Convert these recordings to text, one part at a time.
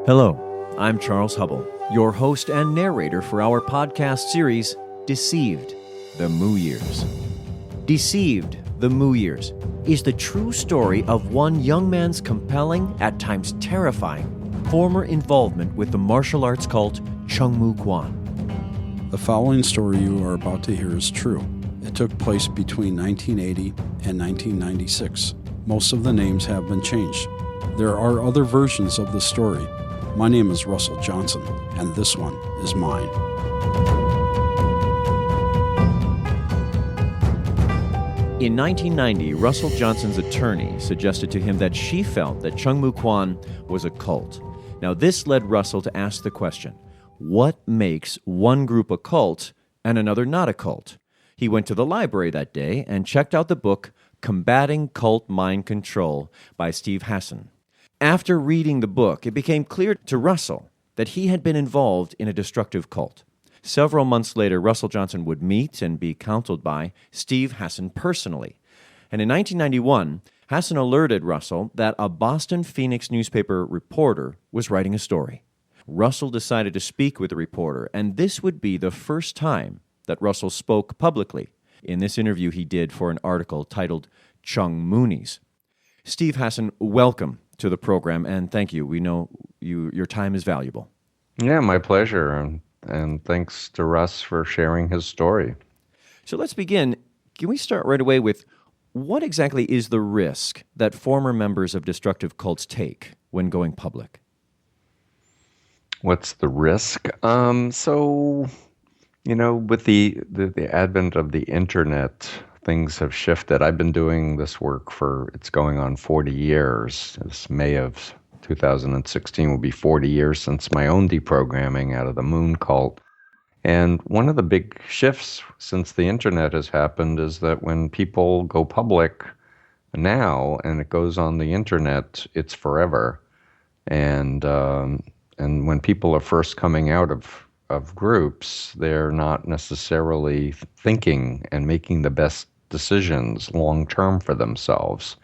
Hello, I'm Charles Hubbell, your host and narrator for our podcast series, Deceived, the Moo Years. Deceived, the Moo Years is the true story of one young man's compelling, at times terrifying, former involvement with the martial arts cult Chung Moo Quan. The following story you are about to hear is true. It took place between 1980 and 1996. Most of the names have been changed. There are other versions of the story. My name is Russell Johnson, and this one is mine. In 1990, Russell Johnson's attorney suggested to him that she felt that Chung Moo Quan was a cult. Now, this led Russell to ask the question, what makes one group a cult and another not a cult? He went to the library that day and checked out the book Combating Cult Mind Control by Steve Hassan. After reading the book, it became clear to Russell that he had been involved in a destructive cult. Several months later, Russell Johnson would meet and be counseled by Steve Hassan personally. And in 1991, Hassan alerted Russell that a Boston Phoenix newspaper reporter was writing a story. Russell decided to speak with the reporter, and this would be the first time that Russell spoke publicly. In this interview he did for an article titled Chung Moonies. Steve Hassan, welcome to the program, and thank you. We know your time is valuable. Yeah, my pleasure, and thanks to Russ for sharing his story. So let's begin. Can we start right away with what exactly is the risk that former members of destructive cults take when going public? What's the risk? With the advent of the internet, things have shifted. I've been doing this work it's going on 40 years. This May of 2016 will be 40 years since my own deprogramming out of the Moon cult. And one of the big shifts since the internet has happened is that when people go public now and it goes on the internet, it's forever. And when people are first coming out of groups, they're not necessarily thinking and making the best decisions long-term for themselves.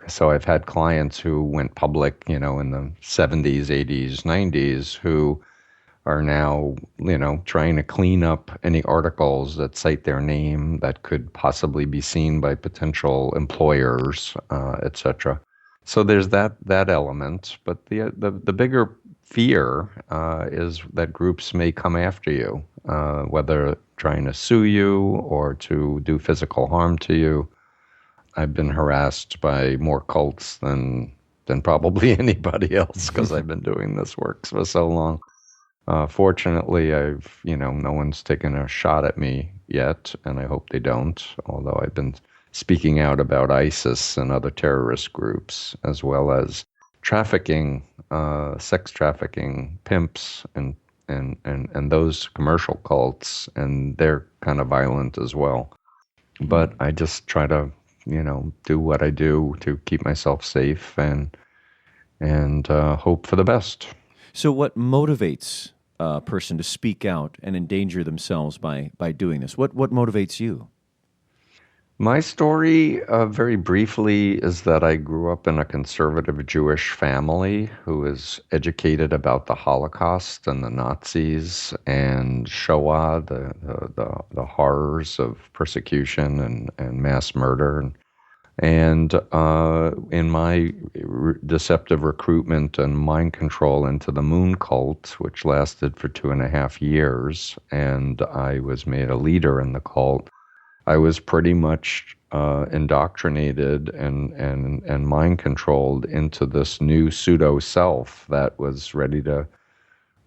So I've had clients who went public, in the 70s, 80s, 90s, who are now, trying to clean up any articles that cite their name that could possibly be seen by potential employers, etc. So there's that element, but the bigger fear is that groups may come after you, whether trying to sue you or to do physical harm to you. I've been harassed by more cults than probably anybody else because I've been doing this work for so long. Fortunately, no one's taken a shot at me yet, and I hope they don't, although I've been speaking out about ISIS and other terrorist groups, as well as trafficking, sex trafficking, pimps, and those commercial cults, and they're kind of violent as well. But I just try to, do what I do to keep myself safe and hope for the best. So what motivates a person to speak out and endanger themselves by doing this? What motivates you? My story, very briefly, is that I grew up in a conservative Jewish family who was educated about the Holocaust and the Nazis and Shoah, the horrors of persecution and mass murder. And in my deceptive recruitment and mind control into the Moon cult, which lasted for 2.5 years, and I was made a leader in the cult, I was pretty much indoctrinated and mind controlled into this new pseudo self that was ready to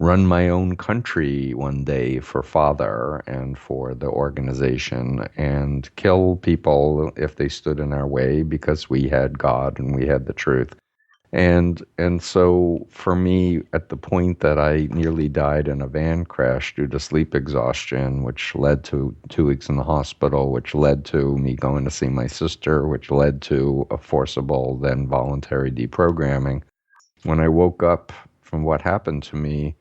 run my own country one day for Father and for the organization and kill people if they stood in our way because we had God and we had the truth. And so for me, at the point that I nearly died in a van crash due to sleep exhaustion, which led to 2 weeks in the hospital, which led to me going to see my sister, which led to a forcible, then voluntary deprogramming. When I woke up from what happened to me,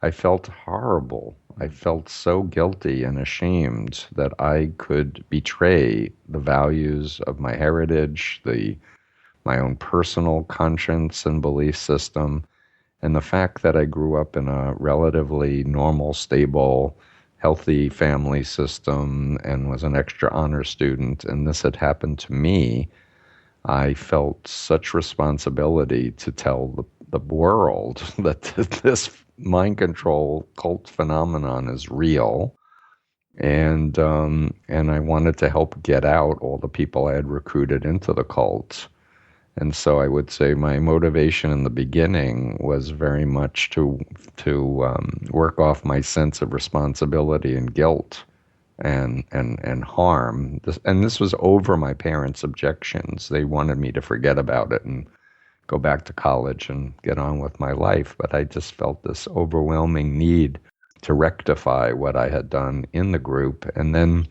I felt horrible. I felt so guilty and ashamed that I could betray the values of my heritage, my own personal conscience and belief system, And the fact that I grew up in a relatively normal, stable, healthy family system and was an extra honor student, and this had happened to me, I felt such responsibility to tell the world that this mind control cult phenomenon is real. And I wanted to help get out all the people I had recruited into the cult. And so I would say my motivation in the beginning was very much to work off my sense of responsibility and guilt and harm. This was over my parents' objections. They wanted me to forget about it and go back to college and get on with my life. But I just felt this overwhelming need to rectify what I had done in the group. And then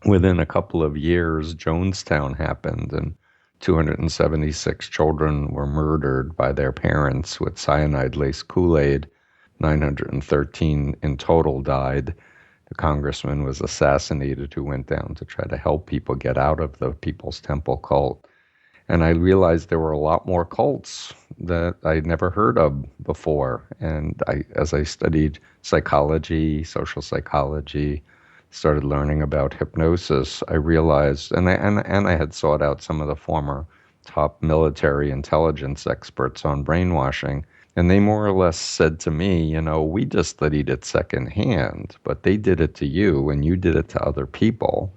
within a couple of years, Jonestown happened, and 276 children were murdered by their parents with cyanide-laced Kool-Aid. 913 in total died. The congressman was assassinated who went down to try to help people get out of the People's Temple cult. And I realized there were a lot more cults that I'd never heard of before. And as I studied psychology, social psychology, started learning about hypnosis, I realized, and I had sought out some of the former top military intelligence experts on brainwashing, and they more or less said to me, we just studied it secondhand, but they did it to you and you did it to other people.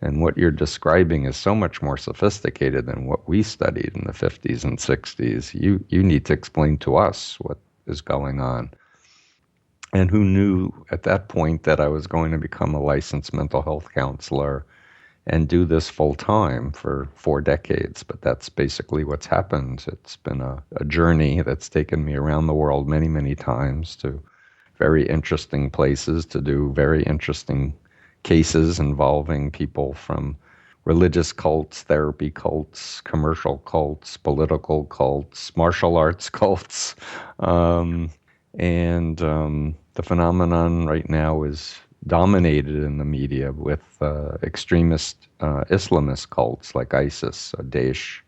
And what you're describing is so much more sophisticated than what we studied in the 50s and 60s. You need to explain to us what is going on. And who knew at that point that I was going to become a licensed mental health counselor and do this full time for 4 decades. But that's basically what's happened. It's been a journey that's taken me around the world many, many times to very interesting places, to do very interesting cases involving people from religious cults, therapy cults, commercial cults, political cults, martial arts cults. The phenomenon right now is dominated in the media with extremist Islamist cults like ISIS, Daesh,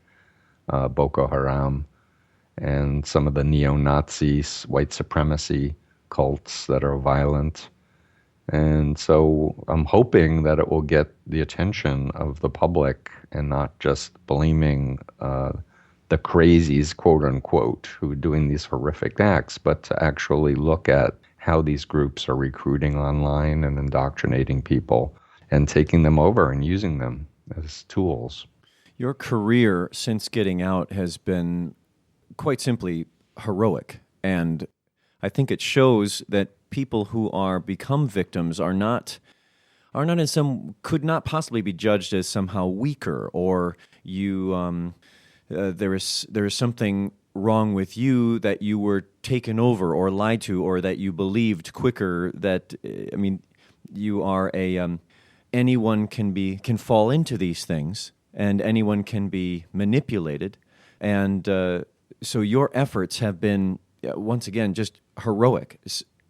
Boko Haram, and some of the neo-Nazis, white supremacy cults that are violent. And so I'm hoping that it will get the attention of the public and not just blaming the crazies, quote unquote, who are doing these horrific acts, but to actually look at how these groups are recruiting online and indoctrinating people and taking them over and using them as tools. Your career since getting out has been quite simply heroic, and I think it shows that people who are become victims are not in some, could not possibly be judged as somehow weaker, or there is something wrong with you, that you were taken over or lied to, or that you believed quicker. That you are anyone can fall into these things, and anyone can be manipulated, and so your efforts have been once again just heroic,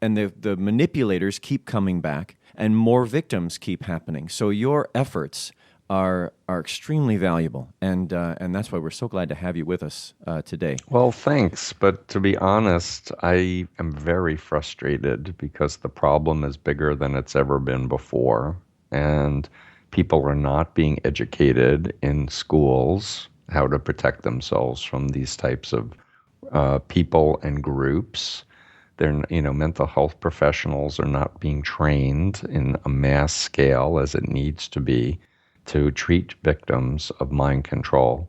and the manipulators keep coming back, and more victims keep happening. So your efforts are extremely valuable, and that's why we're so glad to have you with us today. Well, thanks. But to be honest, I am very frustrated because the problem is bigger than it's ever been before, and people are not being educated in schools how to protect themselves from these types of people and groups. Mental health professionals are not being trained in a mass scale as it needs to be to treat victims of mind control.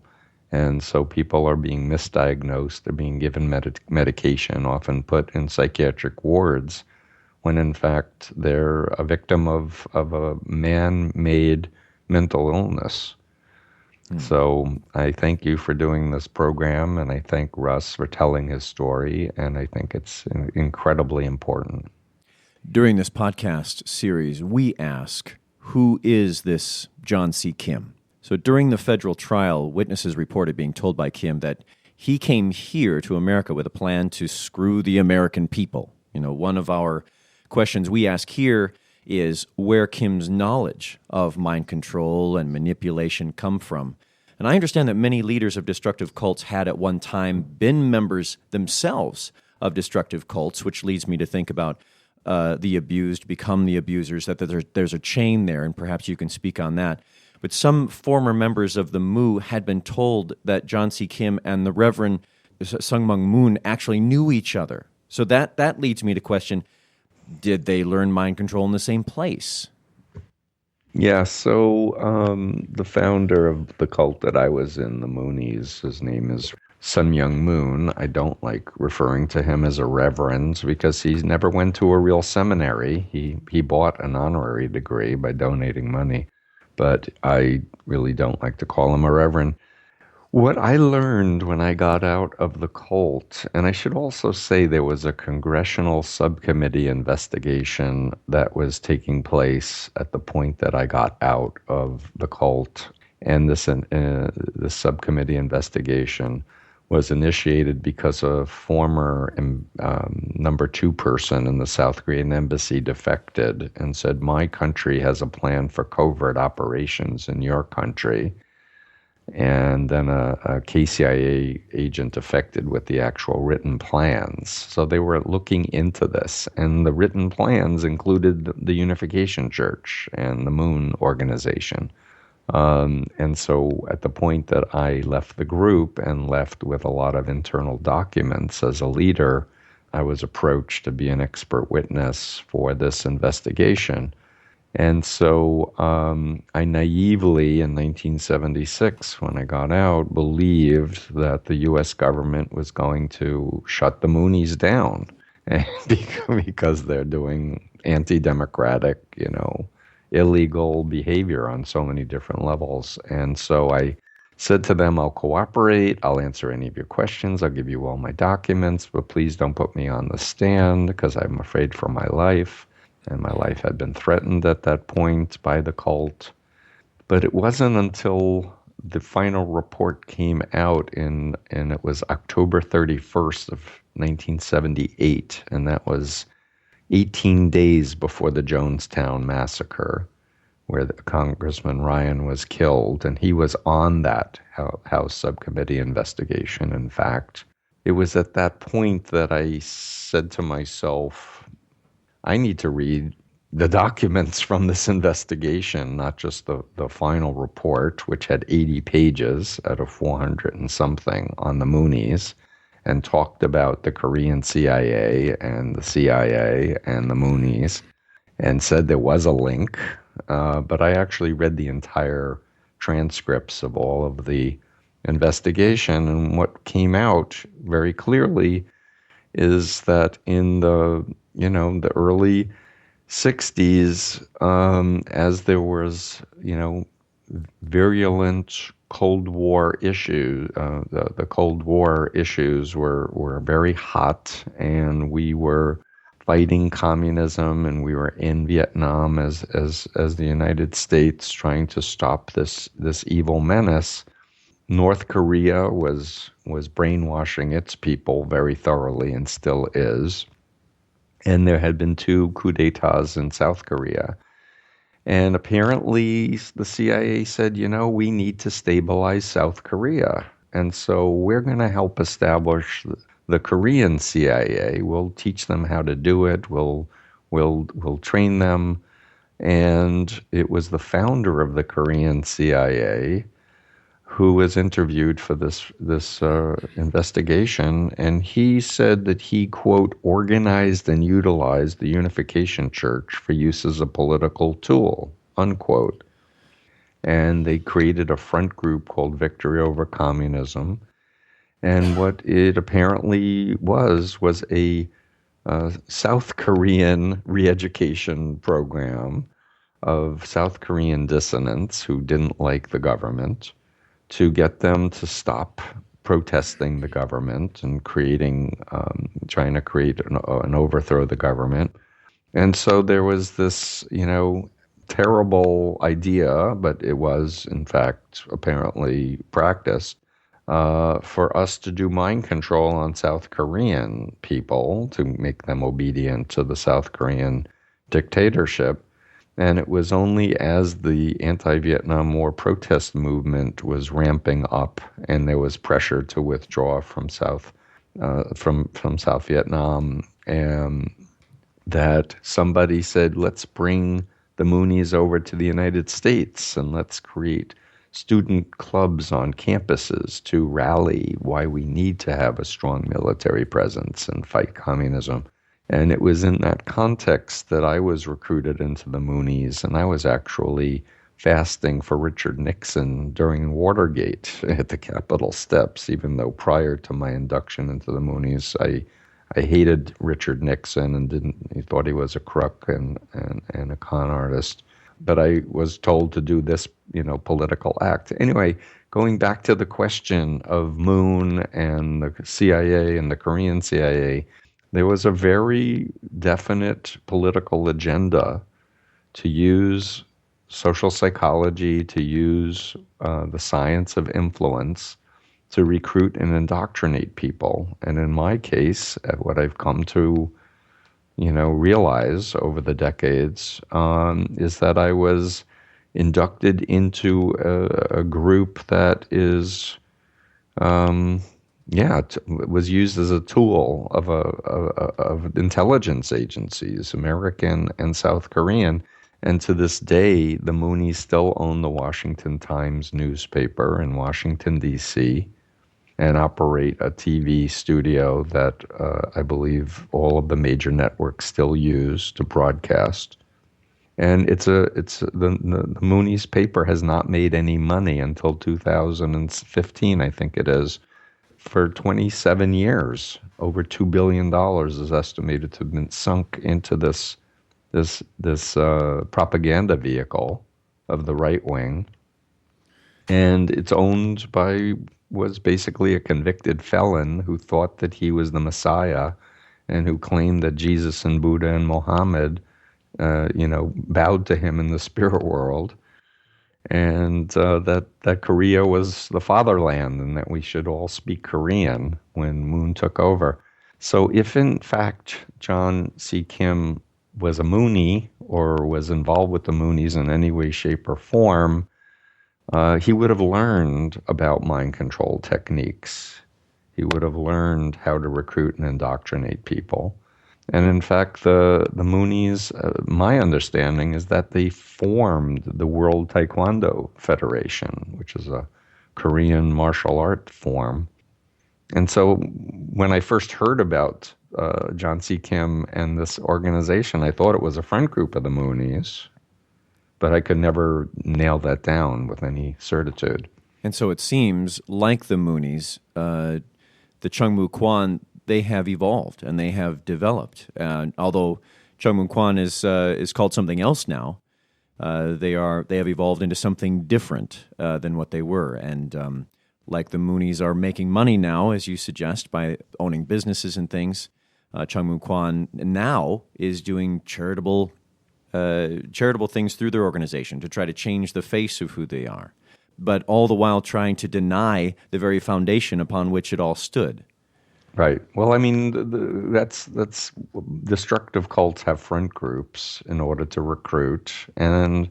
And so people are being misdiagnosed, they're being given medication, often put in psychiatric wards, when in fact they're a victim of a man-made mental illness. So I thank you for doing this program, and I thank Russ for telling his story, and I think it's incredibly important. During this podcast series, we ask, who is this John C. Kim? So during the federal trial, witnesses reported being told by Kim that he came here to America with a plan to screw the American people. One of our questions we ask here is where Kim's knowledge of mind control and manipulation come from. And I understand that many leaders of destructive cults had at one time been members themselves of destructive cults, which leads me to think about the abused become the abusers, that there's a chain there, and perhaps you can speak on that. But some former members of the Moo had been told that John C. Kim and the Reverend Sun Myung Moon actually knew each other. So that leads me to question, did they learn mind control in the same place? Yeah, so the founder of the cult that I was in, the Moonies, his name is Sun Myung Moon. I don't like referring to him as a reverend because he never went to a real seminary. He bought an honorary degree by donating money, but I really don't like to call him a reverend. What I learned when I got out of the cult, and I should also say there was a congressional subcommittee investigation that was taking place at the point that I got out of the cult, and this subcommittee investigation was initiated because a former number 2 person in the South Korean embassy defected and said, my country has a plan for covert operations in your country. And then a KCIA agent affected with the actual written plans. So they were looking into this, and the written plans included the Unification Church and the Moon organization. And so at the point that I left the group and left with a lot of internal documents as a leader, I was approached to be an expert witness for this investigation. And so I naively, in 1976, when I got out, believed that the U.S. government was going to shut the Moonies down because they're doing anti-democratic, illegal behavior on so many different levels. And so I said to them, I'll cooperate, I'll answer any of your questions, I'll give you all my documents, but please don't put me on the stand because I'm afraid for my life. And my life had been threatened at that point by the cult. But it wasn't until the final report came out and it was October 31st of 1978, and that was 18 days before the Jonestown massacre, where Congressman Ryan was killed, and he was on that House subcommittee investigation, in fact. It was at that point that I said to myself, I need to read the documents from this investigation, not just the final report, which had 80 pages out of 400 and something on the Moonies, and talked about the Korean CIA and the CIA and the Moonies, and said there was a link. But I actually read the entire transcripts of all of the investigation, and what came out very clearly is that in the early 60s, as there was, virulent Cold War issues, the Cold War issues were very hot, and we were fighting communism, and we were in Vietnam as the United States trying to stop this evil menace. North Korea was brainwashing its people very thoroughly and still is. And there had been 2 coups d'etats in South Korea. And apparently the CIA said, we need to stabilize South Korea. And so we're going to help establish the Korean CIA. We'll teach them how to do it. We'll train them. And it was the founder of the Korean CIA who was interviewed for this investigation, and he said that he, quote, organized and utilized the Unification Church for use as a political tool, unquote. And they created a front group called Victory Over Communism, and what it apparently was a South Korean re-education program of South Korean dissidents who didn't like the government, to get them to stop protesting the government and trying to create an overthrow of the government. And so there was this, terrible idea, but it was, in fact, apparently practiced, for us to do mind control on South Korean people to make them obedient to the South Korean dictatorship. And it was only as the anti-Vietnam War protest movement was ramping up and there was pressure to withdraw from South from South Vietnam, and that somebody said, let's bring the Moonies over to the United States and let's create student clubs on campuses to rally why we need to have a strong military presence and fight communism. And it was in that context that I was recruited into the Moonies, and I was actually fasting for Richard Nixon during Watergate at the Capitol steps, even though prior to my induction into the Moonies, I hated Richard Nixon and he thought he was a crook and a con artist. But I was told to do this, political act. Anyway, going back to the question of Moon and the CIA and the Korean CIA, there was a very definite political agenda to use social psychology, to use the science of influence to recruit and indoctrinate people. And in my case, what I've come to, realize over the decades is that I was inducted into a group that is, was used as a tool of intelligence agencies, American and South Korean. And to this day, the Moonies still own the Washington Times newspaper in Washington, D.C., and operate a TV studio that I believe all of the major networks still use to broadcast. And the Moonies paper has not made any money until 2015, I think it is. For 27 years, over $2 billion is estimated to have been sunk into this propaganda vehicle of the right wing. And it's owned by was basically a convicted felon who thought that he was the Messiah and who claimed that Jesus and Buddha and Muhammad, bowed to him in the spirit world, and that Korea was the fatherland and that we should all speak Korean when Moon took over. So if in fact John C. Kim was a Moonie or was involved with the Moonies in any way, shape, or form, he would have learned about mind control techniques. He would have learned how to recruit and indoctrinate people. And in fact, the Moonies, my understanding is that they formed the World Taekwondo Federation, which is a Korean martial art form. And so when I first heard about John C. Kim and this organization, I thought it was a friend group of the Moonies, but I could never nail that down with any certitude. And so it seems like the Moonies, the Chung Moo Quan, they have evolved and they have developed. Although Chung Moo Quan is called something else now, they have evolved into something different than what they were. And like the Moonies are making money now, as you suggest, by owning businesses and things, Chung Moo Quan now is doing charitable things through their organization to try to change the face of who they are, but all the while trying to deny the very foundation upon which it all stood. Right. Well, I mean, that's destructive cults have friend groups in order to recruit, and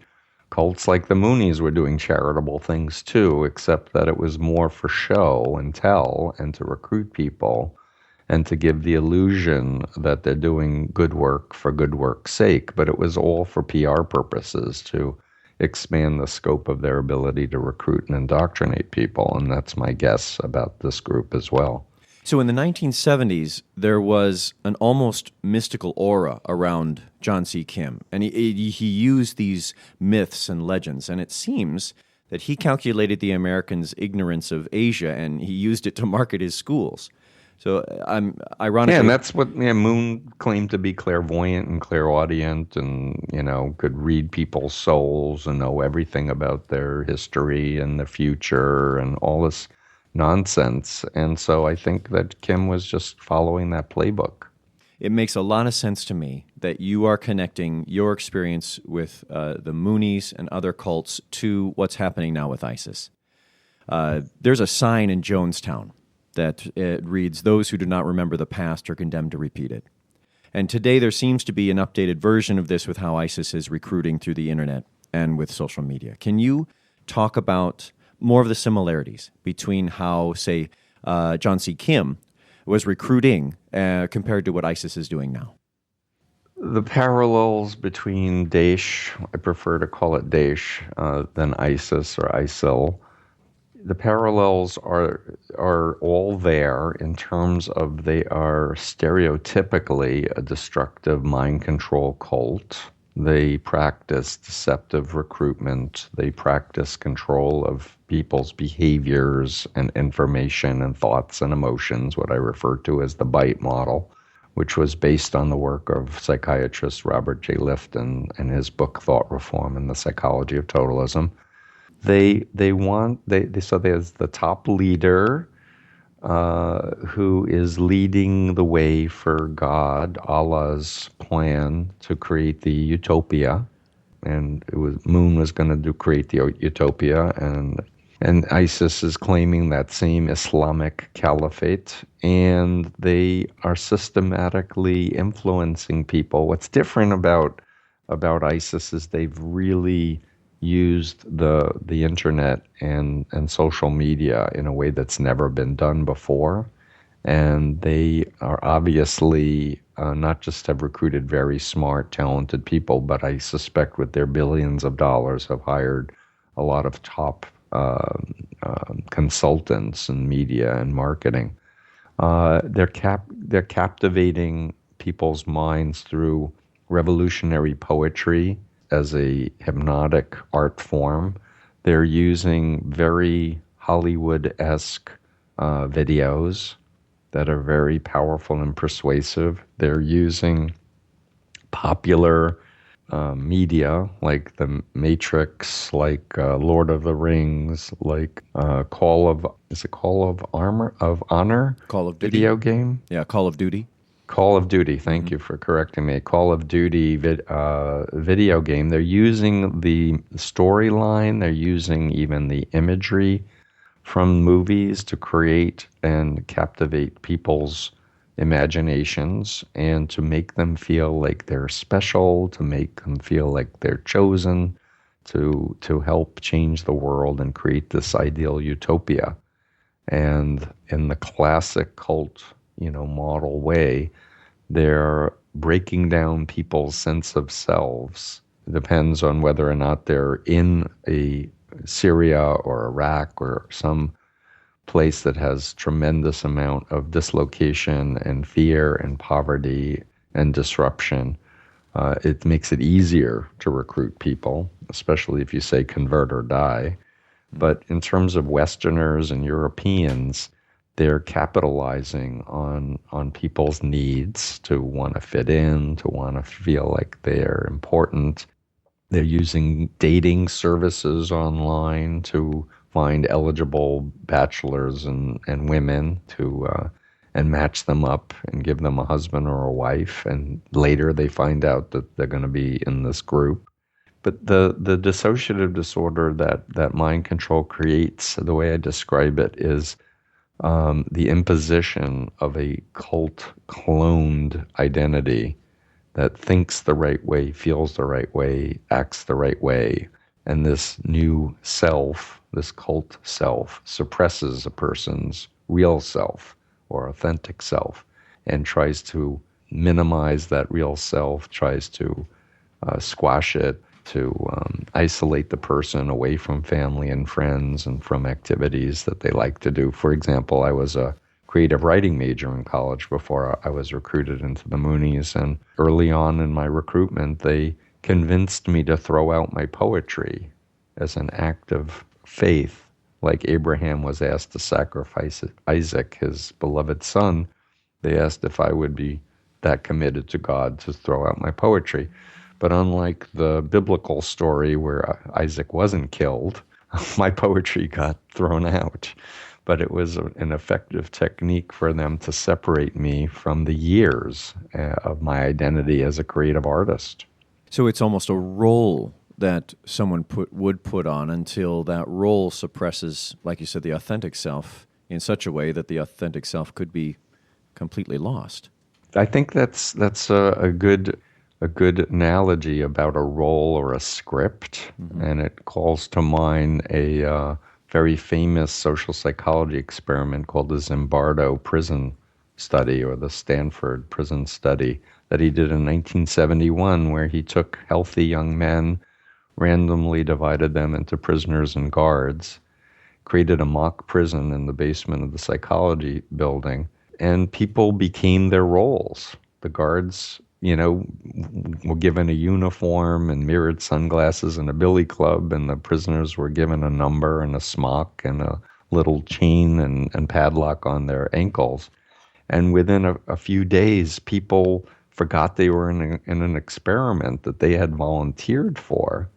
cults like the Moonies were doing charitable things too, except that it was more for show and tell and to recruit people and to give the illusion that they're doing good work for good work's sake, but it was all for PR purposes to expand the scope of their ability to recruit and indoctrinate people, and that's my guess about this group as well. So in the 1970s, there was an almost mystical aura around John C. Kim, and he used these myths and legends, and it seems that he calculated the Americans' ignorance of Asia, and he used it to market his schools. So ironically... Yeah, and that's what Moon claimed to be clairvoyant and clairaudient and, could read people's souls and know everything about their history and the future and all this nonsense. And so I think that Kim was just following that playbook. It makes a lot of sense to me that you are connecting your experience with the Moonies and other cults to what's happening now with ISIS. There's a sign in Jonestown that it reads, "Those who do not remember the past are condemned to repeat it." And today there seems to be an updated version of this with how ISIS is recruiting through the internet and with social media. Can you talk about more of the similarities between how, say, John C. Kim was recruiting compared to what ISIS is doing now? The parallels between Daesh, I prefer to call it Daesh than ISIS or ISIL. The parallels are all there in terms of they are stereotypically a destructive mind control cult. They practice deceptive recruitment. They practice control of people's behaviors and information and thoughts and emotions, what I refer to as the BITE model, which was based on the work of psychiatrist Robert J. Lifton and his book Thought Reform and the Psychology of Totalism. So there's the top leader who is leading the way for God, Allah's plan to create the utopia, and Moon was going to create the utopia, and ISIS is claiming that same Islamic caliphate, and they are systematically influencing people. What's different about ISIS is they've really used the internet and social media in a way that's never been done before. And they are obviously not just have recruited very smart, talented people, but I suspect with their billions of dollars have hired a lot of top consultants in media and marketing. They're captivating people's minds through revolutionary poetry as a hypnotic art form. They're using very Hollywood-esque videos that are very powerful and persuasive. They're using popular media like The Matrix, like Lord of the Rings, like Call of Honor? Call of Duty. Video game? Yeah, Call of Duty. Call of Duty, thank you for correcting me. Call of Duty video game. They're using the storyline, they're using even the imagery from movies to create and captivate people's imaginations and to make them feel like they're special, to make them feel like they're chosen, to help change the world and create this ideal utopia. And in the classic cult model way, they're breaking down people's sense of selves. It depends on whether or not they're in Syria or Iraq or some place that has tremendous amount of dislocation and fear and poverty and disruption. It makes it easier to recruit people, especially if you say convert or die. But in terms of Westerners and Europeans, they're capitalizing on people's needs to want to fit in, to want to feel like they're important. They're using dating services online to find eligible bachelors and women and match them up and give them a husband or a wife. And later they find out that they're going to be in this group. But the dissociative disorder that mind control creates, the way I describe it, is the imposition of a cult-cloned identity that thinks the right way, feels the right way, acts the right way. And this new self, this cult self, suppresses a person's real self or authentic self and tries to minimize that real self, tries to squash it, to isolate the person away from family and friends and from activities that they like to do. For example, I was a creative writing major in college before I was recruited into the Moonies, and early on in my recruitment, they convinced me to throw out my poetry as an act of faith, like Abraham was asked to sacrifice Isaac, his beloved son. They asked if I would be that committed to God to throw out my poetry. But unlike the biblical story where Isaac wasn't killed, my poetry got thrown out. But it was an effective technique for them to separate me from the years of my identity as a creative artist. So it's almost a role that someone would put on until that role suppresses, like you said, the authentic self in such a way that the authentic self could be completely lost. I think that's a good analogy about a role or a script, and it calls to mind a very famous social psychology experiment called the Zimbardo prison study, or the Stanford prison study that he did in 1971, where he took healthy young men, randomly divided them into prisoners and guards, created a mock prison in the basement of the psychology building, and people became their roles. The guards, were given a uniform and mirrored sunglasses and a billy club, and the prisoners were given a number and a smock and a little chain and padlock on their ankles. And within a few days, people forgot they were in an experiment that they had volunteered for.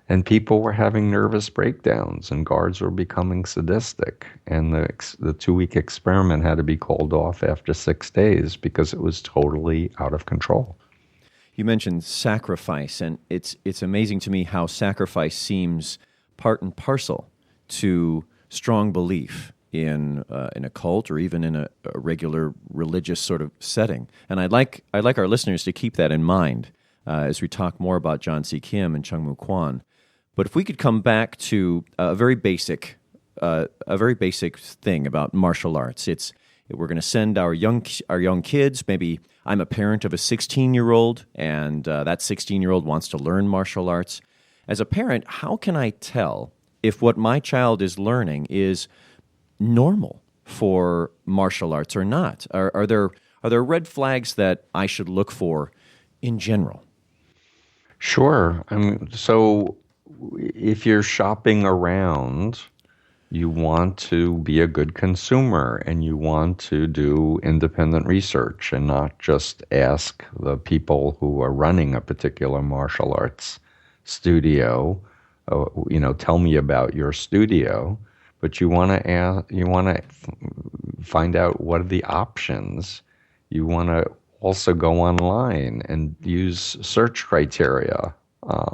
And people were having nervous breakdowns, and guards were becoming sadistic. And the 2-week experiment had to be called off after 6 days because it was totally out of control. You mentioned sacrifice, and it's amazing to me how sacrifice seems part and parcel to strong belief in a cult or even in a regular religious sort of setting. And I'd like our listeners to keep that in mind as we talk more about John C. Kim and Chung Moo Quan. But if we could come back to a very basic thing about martial arts, we're going to send our young kids. Maybe I'm a parent of a 16-year-old, and that 16-year-old wants to learn martial arts. As a parent, how can I tell if what my child is learning is normal for martial arts or not? Are there red flags that I should look for in general? Sure. So if you're shopping around, you want to be a good consumer, and you want to do independent research and not just ask the people who are running a particular martial arts studio, tell me about your studio. But you want to find out what are the options. You want to also go online and use search criteria,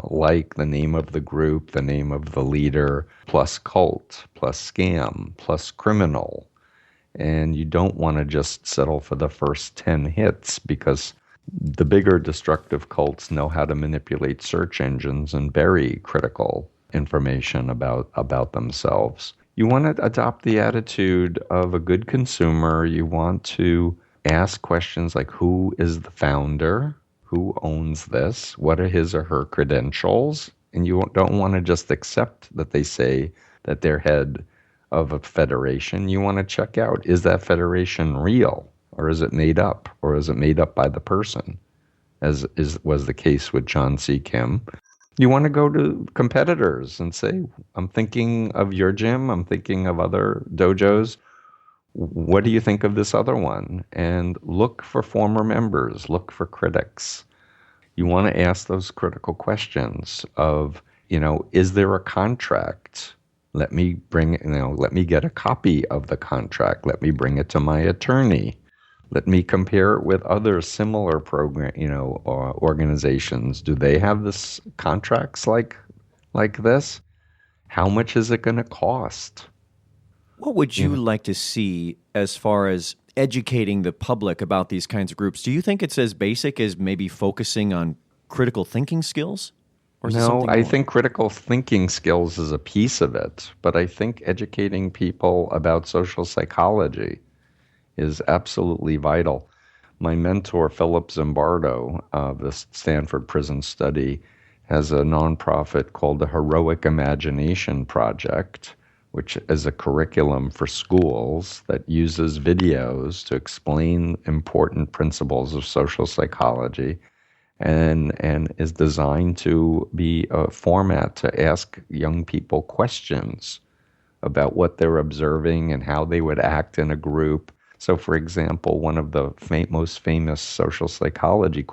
like the name of the group, the name of the leader, plus cult, plus scam, plus criminal. And you don't want to just settle for the first 10 hits, because the bigger destructive cults know how to manipulate search engines and bury critical information about themselves. You want to adopt the attitude of a good consumer. You want to ask questions like, who is the founder? Who owns this? What are his or her credentials? And you don't want to just accept that they say that they're head of a federation. You want to check out, is that federation real? Or is it made up? Or is it made up by the person, as was the case with John C. Kim? You want to go to competitors and say, I'm thinking of your gym, I'm thinking of other dojos. What do you think of this other one? And look for former members, look for critics. You want to ask those critical questions of, is there a contract? Let me get a copy of the contract. Let me bring it to my attorney. Let me compare it with other similar organizations. Do they have this contracts like this? How much is it going to cost? What would you like to see as far as educating the public about these kinds of groups? Do you think it's as basic as maybe focusing on critical thinking skills? Or no, I think critical thinking skills is a piece of it, but I think educating people about social psychology is absolutely vital. My mentor, Philip Zimbardo, of the Stanford Prison Study, has a nonprofit called the Heroic Imagination Project, which is a curriculum for schools that uses videos to explain important principles of social psychology, and is designed to be a format to ask young people questions about what they're observing and how they would act in a group. So, for example, one of the most famous social psychology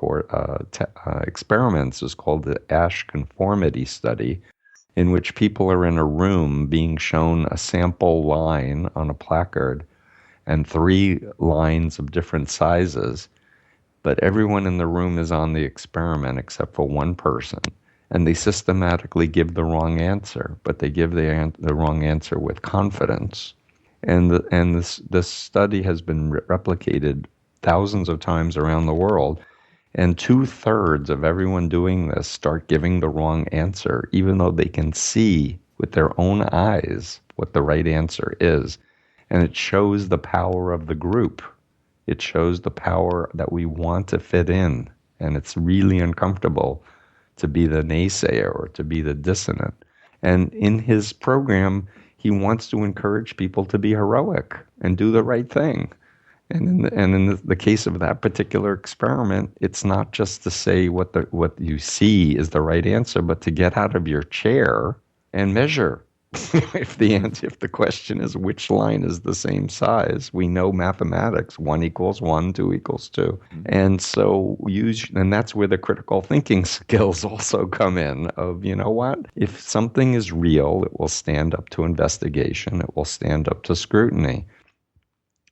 experiments is called the Ash Conformity Study, in which people are in a room being shown a sample line on a placard and 3 lines of different sizes, but everyone in the room is on the experiment except for one person, and they systematically give the wrong answer, but they give the wrong answer with confidence. And this study has been replicated thousands of times around the world, and 2/3 of everyone doing this start giving the wrong answer, even though they can see with their own eyes what the right answer is. And it shows the power of the group It shows the power that we want to fit in. And it's really uncomfortable to be the naysayer or to be the dissonant. And in his program, he wants to encourage people to be heroic and do the right thing. And in the case of that particular experiment, it's not just to say what you see is the right answer, but to get out of your chair and measure. If the question is which line is the same size, we know mathematics, 1 equals 1, 2 equals 2. Mm-hmm. And so and that's where the critical thinking skills also come in of, you know what? If something is real, it will stand up to investigation. It will stand up to scrutiny.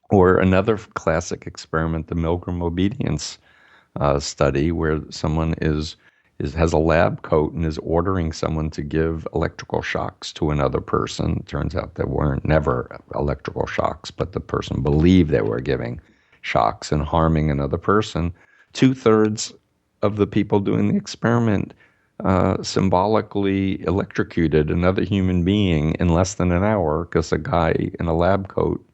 Or another classic experiment, the Milgram obedience study, where someone has a lab coat and is ordering someone to give electrical shocks to another person. It turns out there weren't never electrical shocks, but the person believed they were giving shocks and harming another person. 2/3 of the people doing the experiment symbolically electrocuted another human being in less than an hour because a guy in a lab coat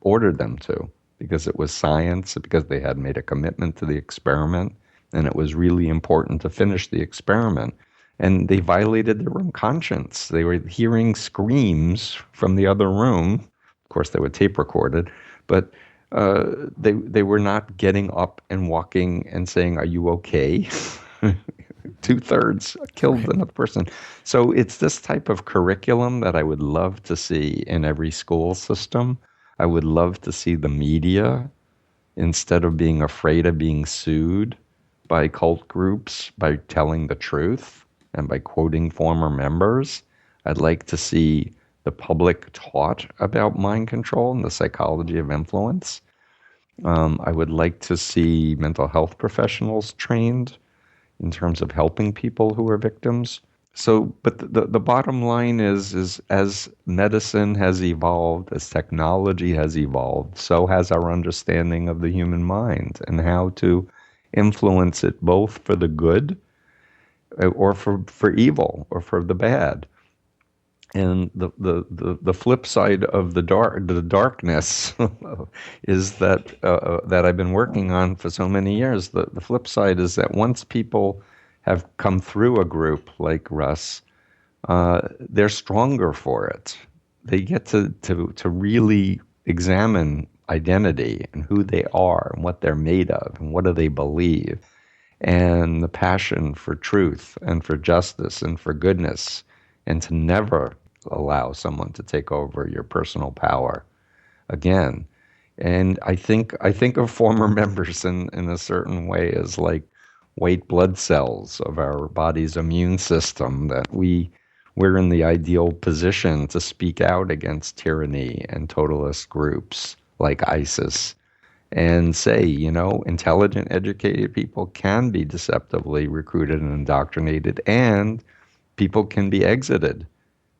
ordered them to, because it was science, because they had made a commitment to the experiment. And it was really important to finish the experiment. And they violated their own conscience. They were hearing screams from the other room. Of course, they were tape recorded, but they were not getting up and walking and saying, "Are you okay?" 2/3 killed another person. So it's this type of curriculum that I would love to see in every school system. I would love to see the media, instead of being afraid of being sued by cult groups, by telling the truth and by quoting former members. I'd like to see the public taught about mind control and the psychology of influence. I would like to see mental health professionals trained in terms of helping people who are victims. So, but the bottom line is as medicine has evolved, as technology has evolved, so has our understanding of the human mind and how to influence it both for the good or for evil or for the bad. And the flip side of the darkness is that I've been working on for so many years. The flip side is that once people have come through a group like Russ, they're stronger for it. They get to really examine identity and who they are and what they're made of and what do they believe, and the passion for truth and for justice and for goodness, and to never allow someone to take over your personal power again. And I think of former members in a certain way as like white blood cells of our body's immune system, that we're in the ideal position to speak out against tyranny and totalist groups like ISIS and say, intelligent, educated people can be deceptively recruited and indoctrinated, and people can be exited.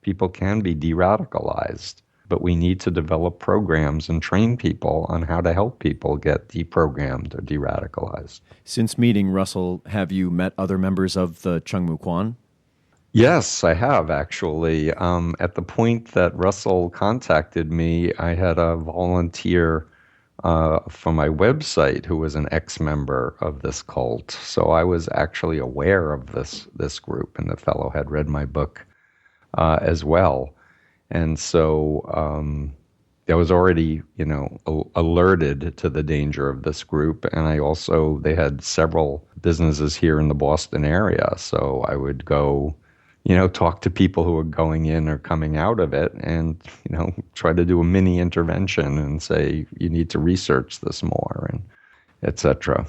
People can be de-radicalized. But we need to develop programs and train people on how to help people get deprogrammed or de-radicalized. Since meeting Russell, have you met other members of the Chung Moo Quan? Yes, I have, actually. At the point that Russell contacted me, I had a volunteer from my website who was an ex-member of this cult. So I was actually aware of this group, and the fellow had read my book as well. And so I was already, alerted to the danger of this group. And they had several businesses here in the Boston area. So I would go, talk to people who were going in or coming out of it and, try to do a mini intervention and say, you need to research this more, and et cetera.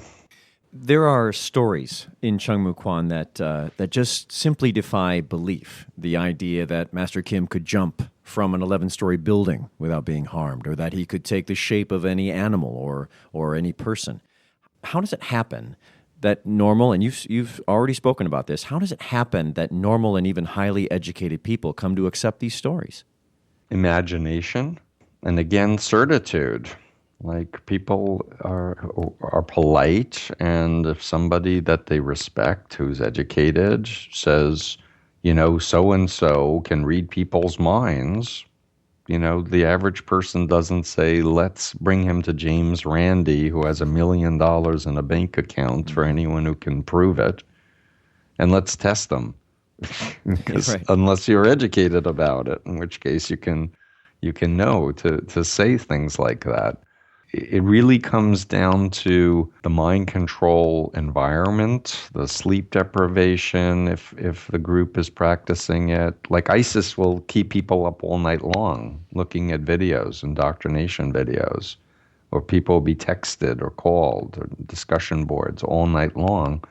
There are stories in Chung Moo Quan that just simply defy belief. The idea that Master Kim could jump from an 11-story building without being harmed, or that he could take the shape of any animal or any person. How does it happen that normal, and you've already spoken about this, how does it happen that normal and even highly educated people come to accept these stories? Imagination, and again, certitude. Like, people are polite, and if somebody that they respect who's educated says, so-and-so can read people's minds, The average person doesn't say, let's bring him to James Randi, who has $1 million in a bank account for anyone who can prove it, and let's test them. Right. Unless you're educated about it, in which case you can know to say things like that. It really comes down to the mind control environment, the sleep deprivation, if the group is practicing it. Like ISIS will keep people up all night long looking at videos, indoctrination videos, or people will be texted or called, or discussion boards all night long.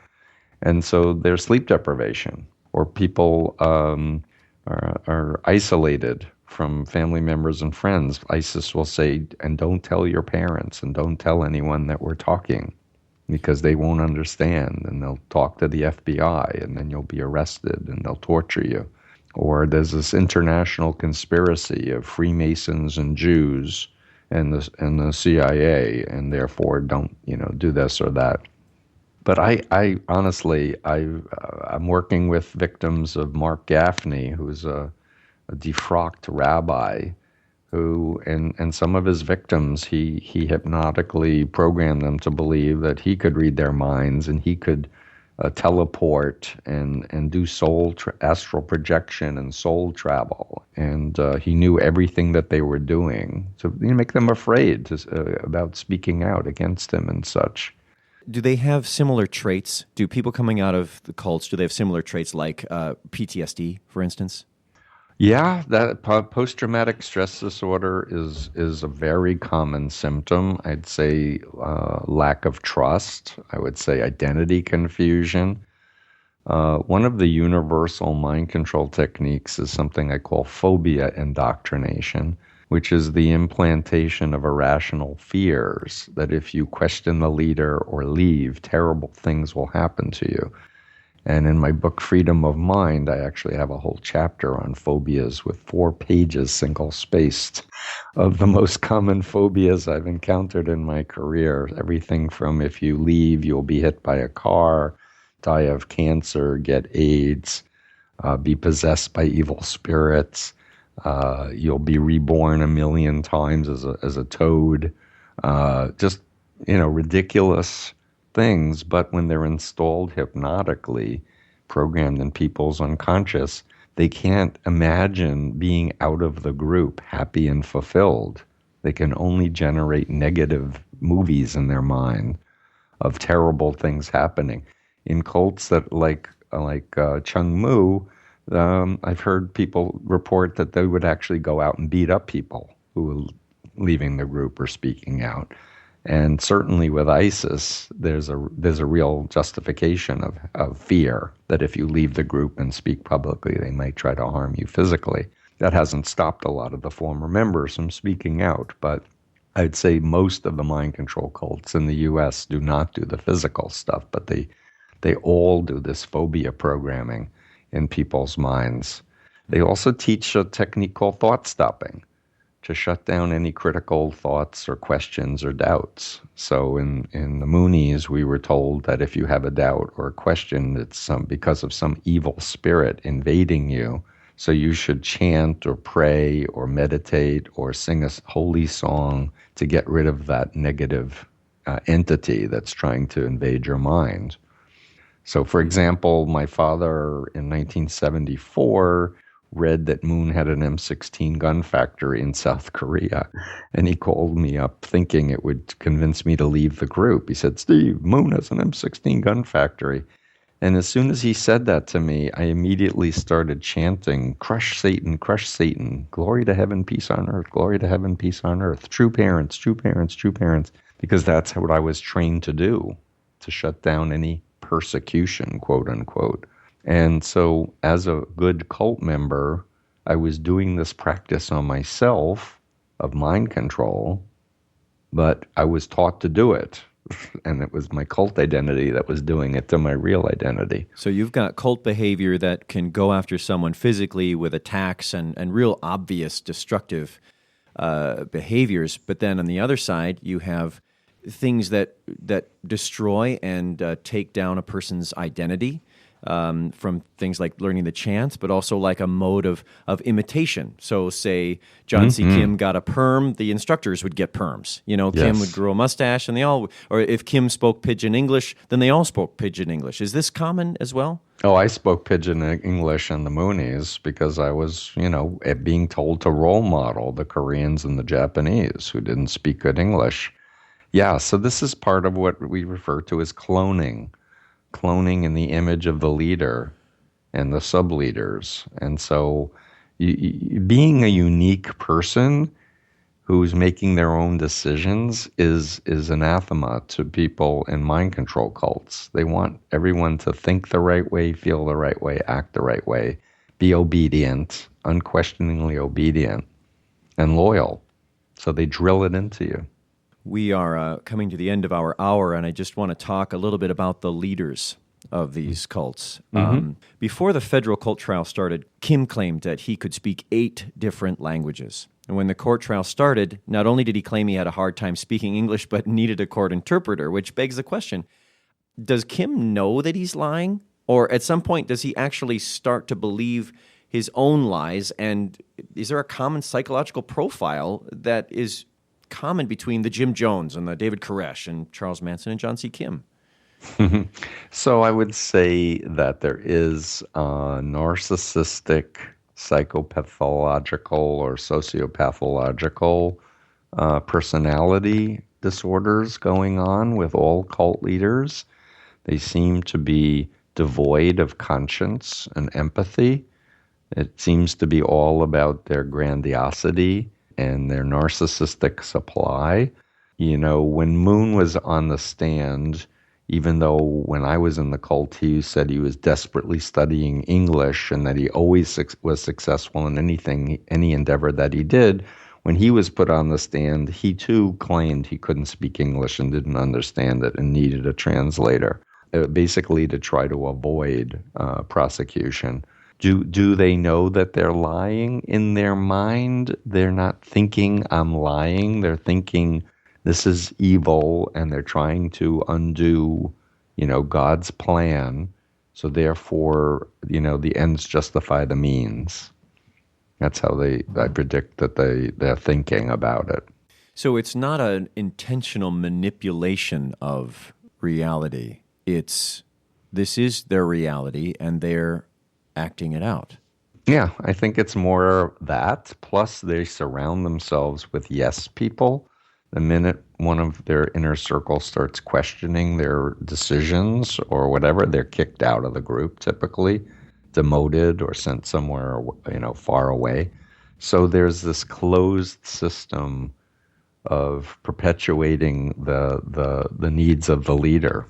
And so there's sleep deprivation, or people are isolated from family members and friends. ISIS will say, and don't tell your parents and don't tell anyone that we're talking, because they won't understand, and they'll talk to the FBI, and then you'll be arrested and they'll torture you. Or there's this international conspiracy of Freemasons and Jews and the CIA, and therefore don't do this or that. But I honestly, I'm working with victims of Mark Gaffney, who's a defrocked rabbi, who, and some of his victims, he hypnotically programmed them to believe that he could read their minds, and he could teleport and do astral projection and soul travel, and he knew everything that they were doing to make them afraid about speaking out against him and such. Do they have similar traits? Do people coming out of the cults, do they have similar traits like PTSD, for instance? Yeah, that post-traumatic stress disorder is a very common symptom. I'd say lack of trust. I would say identity confusion. One of the universal mind control techniques is something I call phobia indoctrination, which is the implantation of irrational fears that if you question the leader or leave, terrible things will happen to you. And in my book, Freedom of Mind, I actually have a whole chapter on phobias with 4 pages, single-spaced, of the most common phobias I've encountered in my career. Everything from if you leave, you'll be hit by a car, die of cancer, get AIDS, be possessed by evil spirits, you'll be reborn 1 million times as a toad, just, ridiculous things. But when they're installed hypnotically, programmed in people's unconscious, they can't imagine being out of the group happy and fulfilled. They can only generate negative movies in their mind of terrible things happening. In cults that like Chung Moo, I've heard people report that they would actually go out and beat up people who were leaving the group or speaking out. And certainly with ISIS, there's a real justification of fear that if you leave the group and speak publicly, they might try to harm you physically. That hasn't stopped a lot of the former members from speaking out, but I'd say most of the mind control cults in the U.S. do not do the physical stuff, but they all do this phobia programming in people's minds. They also teach a technique called thought stopping, to shut down any critical thoughts or questions or doubts. So in the Moonies, we were told that if you have a doubt or a question, it's because of some evil spirit invading you. So you should chant or pray or meditate or sing a holy song to get rid of that negative entity that's trying to invade your mind. So, for example, my father in 1974 read that Moon had an M16 gun factory in South Korea, and he called me up thinking it would convince me to leave the group. He said, "Steve, Moon has an M16 gun factory." And as soon as he said that to me, I immediately started chanting, "Crush Satan, glory to heaven, peace on earth, glory to heaven, peace on earth, true parents, true parents, true parents," because that's what I was trained to do, to shut down any persecution, quote unquote. And so as a good cult member, I was doing this practice on myself of mind control, but I was taught to do it. And it was my cult identity that was doing it to my real identity. So you've got cult behavior that can go after someone physically with attacks and real obvious destructive behaviors. But then on the other side, you have things that destroy and take down a person's identity. from things like learning the chants, but also like a mode of imitation. So say John C. Kim got a perm, the instructors would get perms. Kim would grow a mustache, and or if Kim spoke Pidgin English, then they all spoke Pidgin English. Is this common as well? Oh, I spoke Pidgin English in the Moonies because I was, being told to role model the Koreans and the Japanese who didn't speak good English. Yeah, so this is part of what we refer to as cloning in the image of the leader and the sub-leaders. And so being a unique person who's making their own decisions is anathema to people in mind control cults. They want everyone to think the right way, feel the right way, act the right way, be obedient, unquestioningly obedient, and loyal. So they drill it into you. We are coming to the end of our hour, and I just want to talk a little bit about the leaders of these cults. Before the federal cult trial started, Kim claimed that he could speak 8 different languages. And when the court trial started, not only did he claim he had a hard time speaking English, but needed a court interpreter, which begs the question, does Kim know that he's lying? Or at some point, does he actually start to believe his own lies? And is there a common psychological profile that is common between the Jim Jones and the David Koresh and Charles Manson and John C. Kim? So I would say that there is narcissistic, psychopathological, or sociopathological personality disorders going on with all cult leaders. They seem to be devoid of conscience and empathy. It seems to be all about their grandiosity and their narcissistic supply. When Moon was on the stand, even though when I was in the cult, he said he was desperately studying English and that he always was successful in any endeavor that he did, when he was put on the stand, he too claimed he couldn't speak English and didn't understand it and needed a translator, basically to try to avoid prosecution. Do they know that they're lying? In their mind, they're not thinking I'm lying. They're thinking this is evil, and they're trying to undo, God's plan. So therefore, the ends justify the means. That's how I predict that they're thinking about it. So it's not an intentional manipulation of reality. This is their reality, and they're acting it out. Yeah, I think it's more that. Plus, they surround themselves with yes people. The minute one of their inner circle starts questioning their decisions or whatever, they're kicked out of the group, typically demoted or sent somewhere, far away. So there's this closed system of perpetuating the needs of the leader,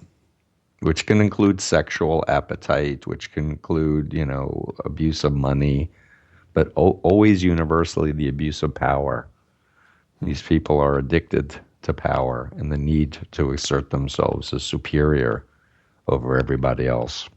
which can include sexual appetite, which can include, abuse of money, but always universally the abuse of power. These people are addicted to power and the need to assert themselves as superior over everybody else.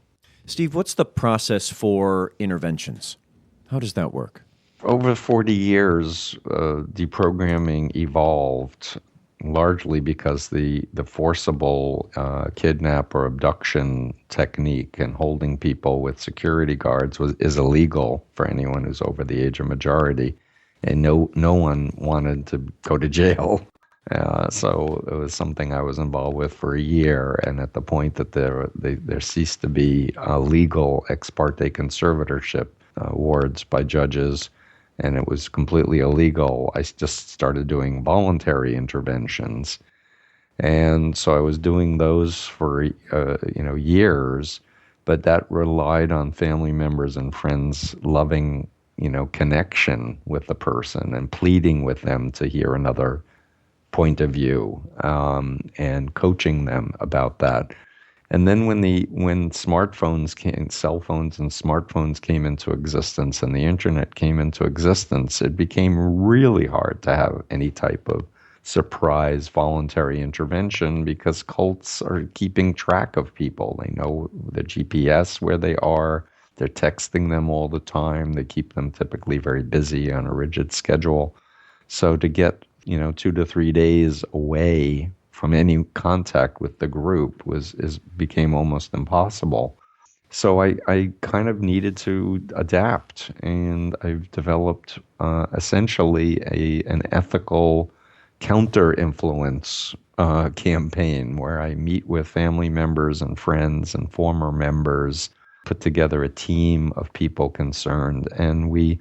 Steve, what's the process for interventions? How does that work? Over 40 years, deprogramming evolved largely because the forcible kidnap or abduction technique and holding people with security guards is illegal for anyone who's over the age of majority, and no one wanted to go to jail. So it was something I was involved with for a year, and at the point that there ceased to be legal ex parte conservatorship awards by judges, and it was completely illegal, I just started doing voluntary interventions. And so I was doing those for years, but that relied on family members and friends loving connection with the person and pleading with them to hear another point of view, and coaching them about that. And then when smartphones cell phones and smartphones came into existence and the internet came into existence, it became really hard to have any type of surprise voluntary intervention because cults are keeping track of people. They know the GPS, where they are. They're texting them all the time. They keep them typically very busy on a rigid schedule. So to get 2 to 3 days away from any contact with the group became almost impossible. So I kind of needed to adapt, and I've developed essentially an ethical counter-influence campaign where I meet with family members and friends and former members, put together a team of people concerned, and we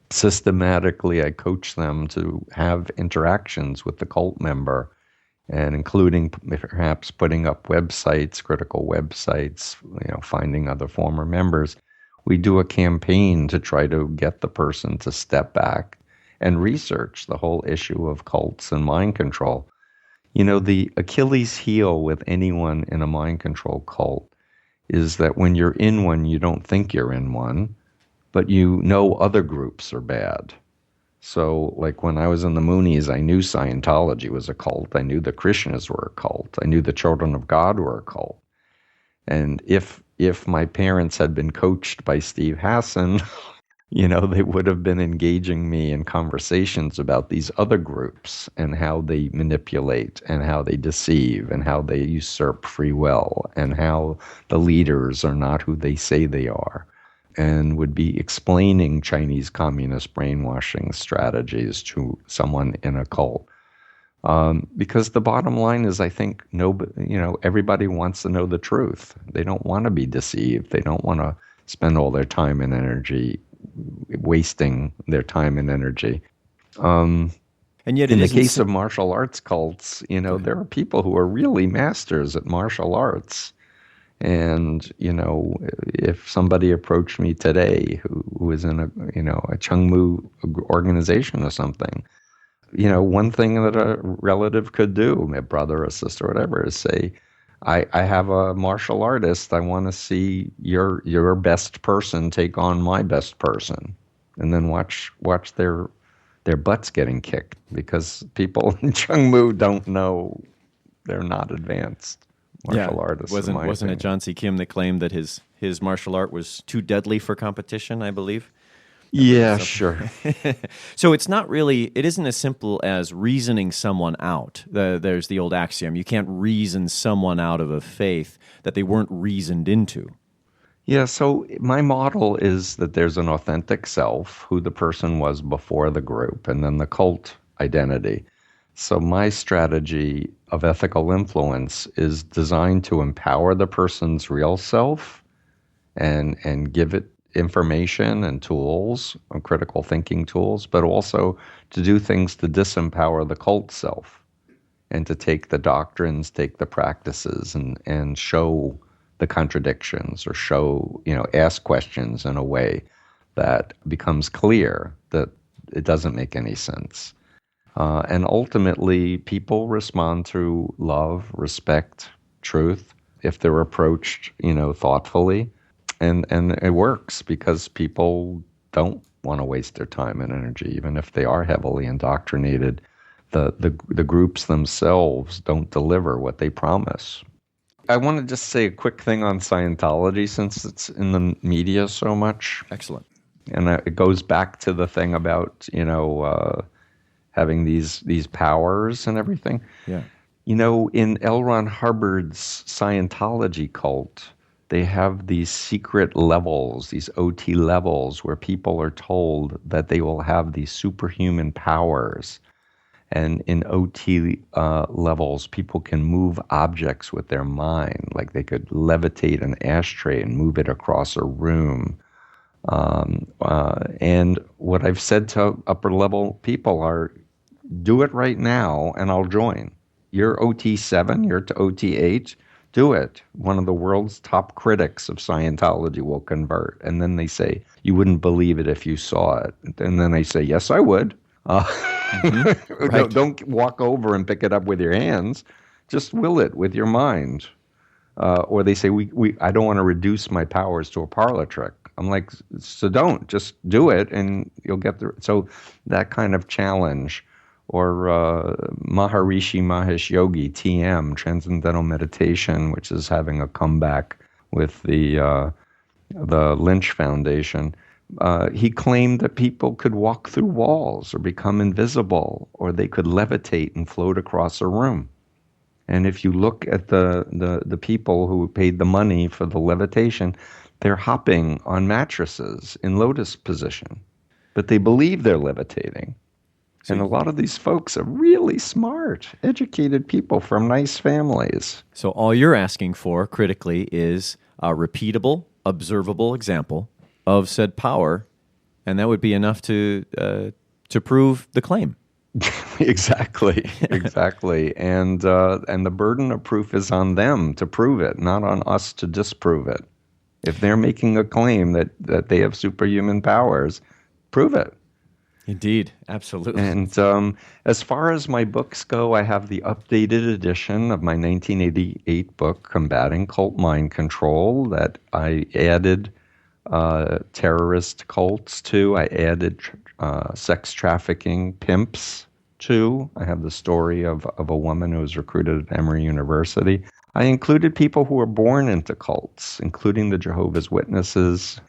systematically, I coach them to have interactions with the cult member, and including perhaps putting up websites, critical websites, finding other former members. We do a campaign to try to get the person to step back and research the whole issue of cults and mind control. The Achilles heel with anyone in a mind control cult is that when you're in one, you don't think you're in one, but other groups are bad. So, like when I was in the Moonies, I knew Scientology was a cult. I knew the Krishnas were a cult. I knew the Children of God were a cult. And if my parents had been coached by Steve Hassan, they would have been engaging me in conversations about these other groups and how they manipulate and how they deceive and how they usurp free will and how the leaders are not who they say they are, and would be explaining Chinese communist brainwashing strategies to someone in a cult. Because the bottom line is, I think everybody wants to know the truth. They don't want to be deceived. They don't want to spend all their time and energy wasting their time and energy. And yet, in the case of martial arts cults, there are people who are really masters at martial arts. And, if somebody approached me today who is in a Chung Moo organization or something, one thing that a relative could do, a brother or sister or whatever, is say, I have a martial artist. I want to see your best person take on my best person. And then watch their butts getting kicked, because people in Chung Moo don't know, they're not advanced martial artists. Wasn't it John C. Kim that claimed that his martial art was too deadly for competition, I believe? Yeah, sure. So it isn't as simple as reasoning someone out. There's the old axiom, you can't reason someone out of a faith that they weren't reasoned into. Yeah, so my model is that there's an authentic self, who the person was before the group, and then the cult identity. So my strategy of ethical influence is designed to empower the person's real self and give it information and tools, critical thinking tools, but also to do things to disempower the cult self and to take the doctrines, take the practices, and show the contradictions, or ask questions in a way that becomes clear that it doesn't make any sense. And ultimately, people respond through love, respect, truth, if they're approached, thoughtfully. And it works because people don't want to waste their time and energy, even if they are heavily indoctrinated. The groups themselves don't deliver what they promise. I want to just say a quick thing on Scientology, since it's in the media so much. Excellent. And it goes back to the thing about, having these powers and everything. Yeah. In L. Ron Hubbard's Scientology cult, they have these secret levels, these OT levels, where people are told that they will have these superhuman powers. And in OT levels, people can move objects with their mind. Like they could levitate an ashtray and move it across a room. And what I've said to upper level people are, do it right now and I'll join. You're OT7, you're to OT8, do it. One of the world's top critics of Scientology will convert. And then they say, you wouldn't believe it if you saw it. And then I say, yes, I would. Right. Don't walk over and pick it up with your hands. Just will it with your mind. Or they say, I don't want to reduce my powers to a parlor trick. I'm like, so don't. Just do it and you'll get the... So that kind of challenge. Or Maharishi Mahesh Yogi, TM, Transcendental Meditation, which is having a comeback with the Lynch Foundation. He claimed that people could walk through walls or become invisible, or they could levitate and float across a room. And if you look at the people who paid the money for the levitation, they're hopping on mattresses in lotus position, but they believe they're levitating. And a lot of these folks are really smart, educated people from nice families. So all you're asking for critically is a repeatable, observable example of said power, and that would be enough to prove the claim. Exactly. And the burden of proof is on them to prove it, not on us to disprove it. If they're making a claim that they have superhuman powers, prove it. Indeed, absolutely. And as far as my books go, I have the updated edition of my 1988 book, Combating Cult Mind Control, that I added terrorist cults to. I added sex trafficking pimps to. I have the story of a woman who was recruited at Emory University. I included people who were born into cults, including the Jehovah's Witnesses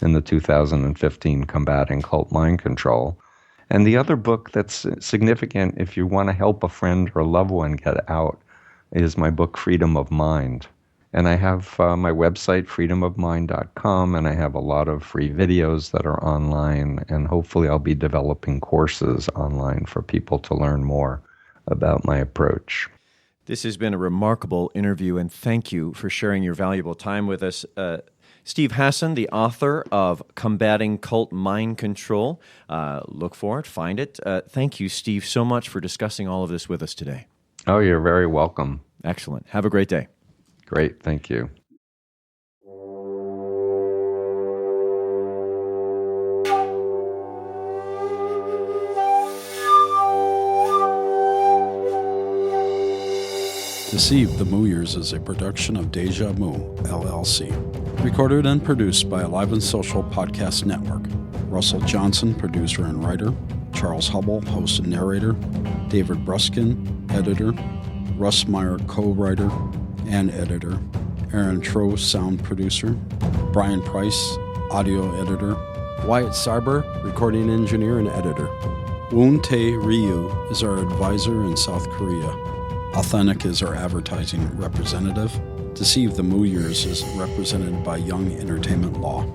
in the 2015 Combating Cult Mind Control. And the other book that's significant if you want to help a friend or a loved one get out is my book, Freedom of Mind. And I have my website, freedomofmind.com, and I have a lot of free videos that are online. And hopefully I'll be developing courses online for people to learn more about my approach. This has been a remarkable interview, and thank you for sharing your valuable time with us. Steve Hassan, the author of Combating Cult Mind Control. Look for it, find it. Thank you, Steve, so much for discussing all of this with us today. Oh, you're very welcome. Excellent. Have a great day. Great. Thank you. Deceived, the Moo Years is a production of Deja Moo, LLC. Recorded and produced by Alive and Social Podcast Network. Russell Johnson, producer and writer. Charles Hubbell, host and narrator. David Bruskin, editor. Russ Meyer, co-writer and editor. Aaron Tro, sound producer. Brian Price, audio editor. Wyatt Sarber, recording engineer and editor. Woon Tae Ryu is our advisor in South Korea. Authentic is our advertising representative. Deceived, the Moo Years is represented by Young Entertainment Law.